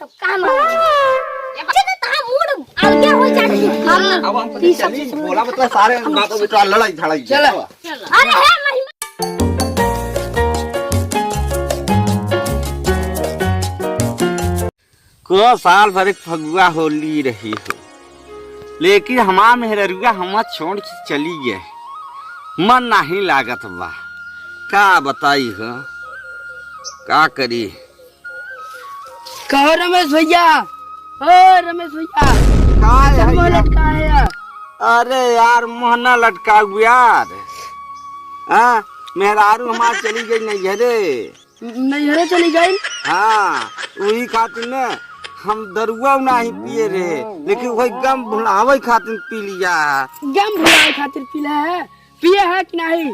सब काम ये ता मूड अलगे हो जाती अब हम चली बोला मतलब सारे बातों में तो लड़ाई झड़ाई चल अरे है महिमा को साल भर एक फगुआ होली रही हो, लेकिन हमार मेहरुआ हम छोड़ के चली गए, मन नहीं लागत बा। का बताई हो, का करी। कहो रमेश भैया, ओ रमेश भैया, का मुँह लटका है यार। अरे यार मोहना लटका हुआ यार। हाँ मेहरारू हमार चली गई नैहरे। नैहरे चली गई। हाँ वही खातिर न हम दरुआ नहीं पिए रहे, लेकिन वही गम भुलावे खातिर पी लिया। गम भुलावे खातिर पीला है, पिए है कि नहीं?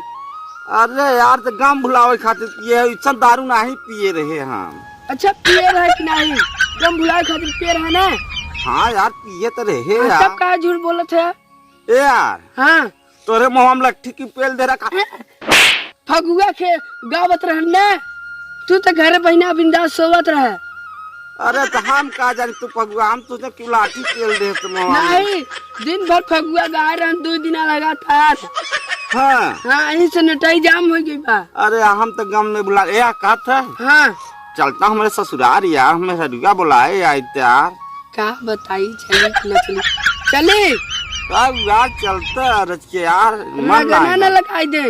अरे यार तो गम भुलावे खातिर पिए है, इतना दारू नहीं पिए रहे हम। अच्छा पिए है कि नहीं? गम भुलावे खातिर पिए रहे ना? हाँ यार पिए तो रहे यार। तब का झूठ बोलत है? ए यार हाँ तोरे मुँह में लट्ठी की पेल दे रखा। फगुआ के गावत रहन ना, तू तो घर बहिना बिंदास सोवत रहे। अरे तो हम का जानी तू फगुआ, हम तुझे क्यों लाठी पेल दे तो मुँह में। नहीं दिन भर फगुआ गा रहन, 2 दिन लगातार। हाँ हाँ यही से नटाई जाम हो गई बा। अरे हम तो गम में बुला ए का था। हाँ चलता हमारे ससुराल यार, हमें हरुआ बुलाए आए यार। का बताई चली कि न चली? चली अब यार चलता रच के यार मन गना न लागे। लगाई दे।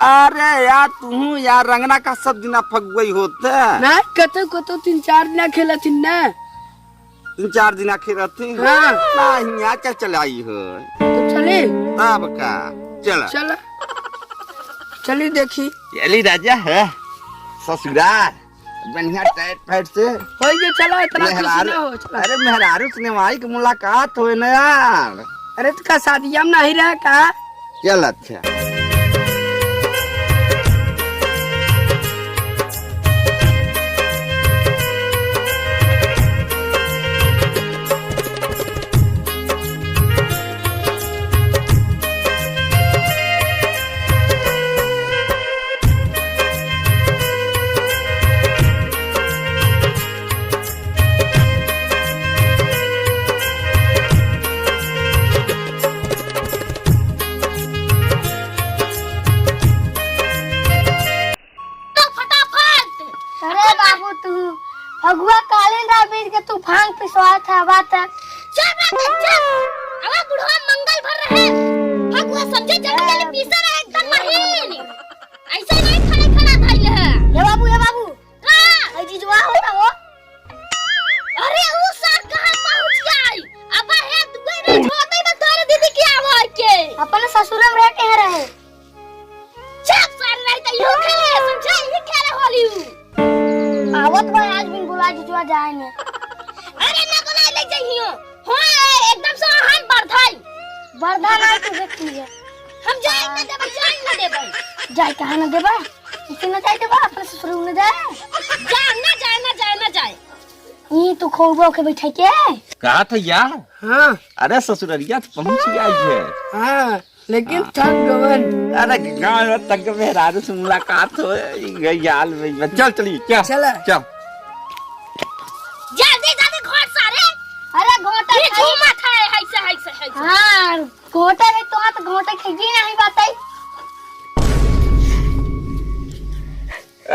अरे यार तू यार रंगना का सब दिन फगुई होते ना कतो कतो 3-4 दिन खेलथिन ना। 3-4 दिन खेलती। हाँ। नहीं यहाँ चल चलाई हो तो चले तब का चल चल चली देखी चली राजा है ससुराल बढ़िया टाइट फाइट से हो गए। चला इतना खुशी ना हो। चला अरे मेहरारू से माई की मुलाकात हुए ना यार। अरे तो का शादिया में नहीं रहा का? चल अच्छा फगुआ कालिंदा बीज के तू भांग पिसवा था बात है। चल बात चल अब बुढ़वा मंगल भर रहे फगुआ समझे जब के पीसा रहे एकदम महीन ऐसा नहीं खड़े खड़ा धइले है। हे बाबू का ए जीजवा होता हो। अरे वो सर कहां पहुंच गई? अब है दुबई रे छोटे में तोरे दीदी की आवाज के अपन ससुर में रह के रहे। चुप सर नहीं तो यू खेले समझा, ये खेले होली आवत भाई आज बिन बुला जुआ जाए ने। अरे ना बुला ले जइयो हो एकदम से हम बरधा ना तू देख लिए हम जाए ना देबे जाए कहां ना देबा इसे ना जाए देबा अपन ससुर न जाए ई तू खोबो के बैठे के कहा था यार। हाँ अरे ससुररिया तो पहुंच गया है। हाँ लेकिन थक गवन। अरे गाँव तक मेहरारू से मुलाकात हो गई यार में। चल चली क्या चल चल जल्दी घोट सारे। अरे घोटा ये झूमत है ऐसे हां घोटा रे तो हाथ घोटा खींची नहीं बताई।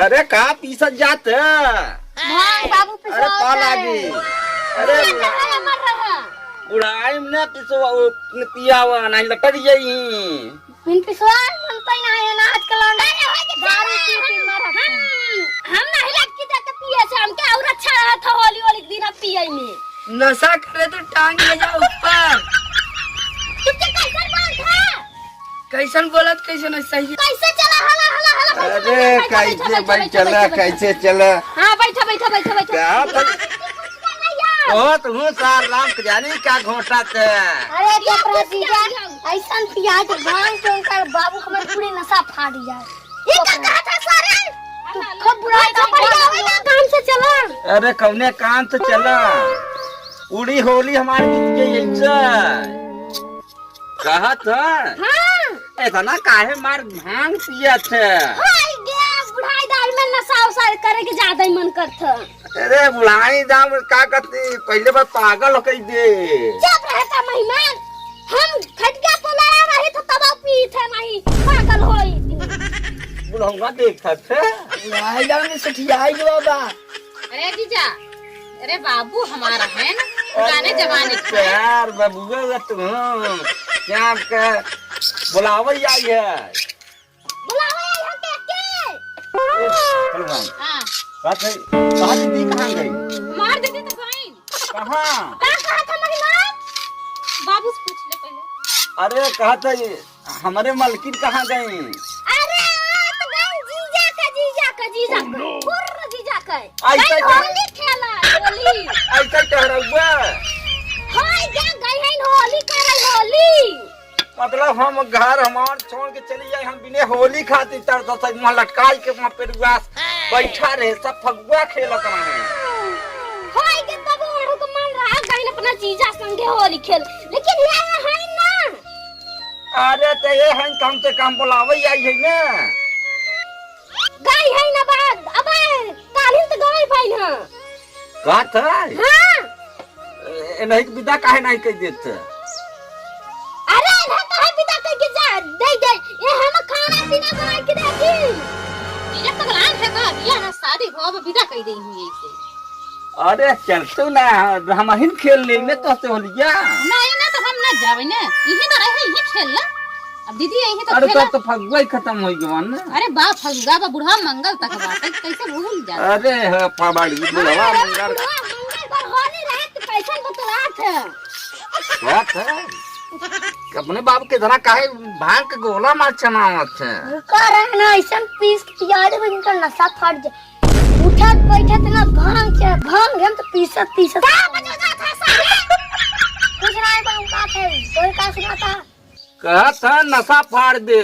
अरे का पीसत जात भाई बाबू पिसवा। अरे पा लागी। अरे कहां मर रहा बुढ़ाई में पिसवा पिया हुआ नहीं लटक जाई। बिन पिसवा मनता ही नहीं है ना आजकल दारू पी मर। हम नहीं लटकी देके पिए से हमके और अच्छा रहा था होली वाली दिन हम पिए में। नशा करे तो टांग ले जा ऊपर। तुझे कैसे बोल था? कैसन बोलत कैसन सही। कैसे चला हला अरे कैसे भाई चला कैसे चला। हां बैठा क्या ओ तू सार राम जानी क्या घोटा थे। अरे क्या प्रेसिडेंट ऐसा प्याज भांग के उनका बाबू हमारे पूरी नशा फाड़ जाए। ये क्या कहा था सारे? तू खूब बुरा है काम से चला। अरे कौने काम से चला पूरी होली हमारी बीत गई ऐसा कहा था। हां ऐसा ना काहे मार भांग पिया थे। हाय गैस बुढ़ाई दाल में नशा उसा करे के ज्यादा ही मन करता। अरे बुलाई दाम का करती पहले बार पागल हो गई दे। चुप रहता मेहमान, हम खटका पोला रहे तो तब पी थे नहीं पागल होई। बुढ़ऊआ देखत है आई गाँव में सठियाई बाबा। अरे जीजा, अरे बाबू हमारा है ना पुराने जमाने का। यार बाबूआ तुम क्या के बुलावई आई है। बुलावे यहाँ के पहलवान हाँ, बात है कहाँ दीदी कहाँ गई? मार देते तो भाई। कहाँ? का कहा था मेहमान? बाबू से पूछ ले पहले। अरे कहा था ये हमारे मालकिन कहाँ गई? अरे तो गई जीजा का फुर्र जीजा का ऐसा गई क्या? होली खेला होली। ऐसा टहराउआ हाय क्या गई है होली करे होली। मतलब हम घर हमार छोड़ के चली जाए, हम बिने होली खाती तर तो सज वहाँ लटकाई के वहाँ पेरुआस बैठा रहे सब फगुआ खेलत रहे। हाय के तब ओढ़ के मन रहा गई अपना जीजा संगे होली खेल, लेकिन ये है ना अरे तो ये है कम से कम बुलावई आई है ना। गई है ना बाद अब कालिन तो गई भाई ना। बात है हां नहीं विदा काहे नहीं कह देते। अरे ना तो है पिता के जा दे दे ये हम खाना पीना बना के देती। जीजा पगलान है का बिया ना शादी हो अब विदा कह देई हुई ऐसे। अरे चल तू ना हम हिन खेल लेंगे तो से होलिया। नहीं ना तो हम ना जावे ना, यही तो रहे यही खेल ला। अब दीदी यही तो अरे खेला। तो फगुआ ही खत्म हो गया ना। अरे बा फगुआ बा बुढ़ा मंगल तक बात है, कैसे भूल जा। अरे है पबाड़ी बुढ़वा मंगल मंगल पर होली रहे तो कैसे बतलात है। बात है अपने बाप के धरा काहे भांग के गोला मार चनावत है। कर है ना ऐसा पीस के याद में का नशा फट जाए। उठत बैठत ना भांग हम तो पीसत क्या बजा था साले कुछ नहीं पर उनका थे कोई का सुनाता। कहा था नशा फाड़ दे।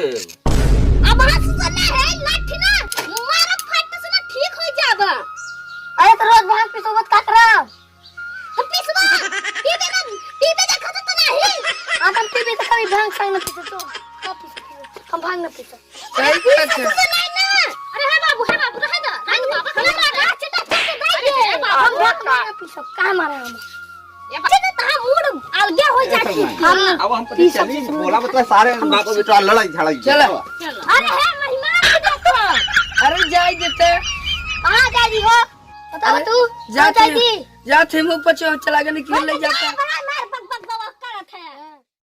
अब हाथ सुना है लाठी ना मारा फट से ना ठीक हो जाबा। अरे तो रोज भांग पिसोबत काट रहा तो पिसवा टीवी देखा तो नहीं। हम टीवी तो कभी भांग संग न पिसो तो कब पिसो हम भांग न पिसो। सही बात है। अरे है बाबू रहे ना नहीं बाबा खड़ा रहा चटा दे दे हम भांग न पिसो कहां मारे हम ये चटा ता मूड अलगे हो जाती हम अब हम पता चली बोला मतलब सारे बाप बेटा लड़ाई झड़ाई। चलो अरे है मेहमान देखो। अरे जाई देते कहां जा रही हो बताओ तू जाते जी जाते मुंह पर चला के निकल ले जाता।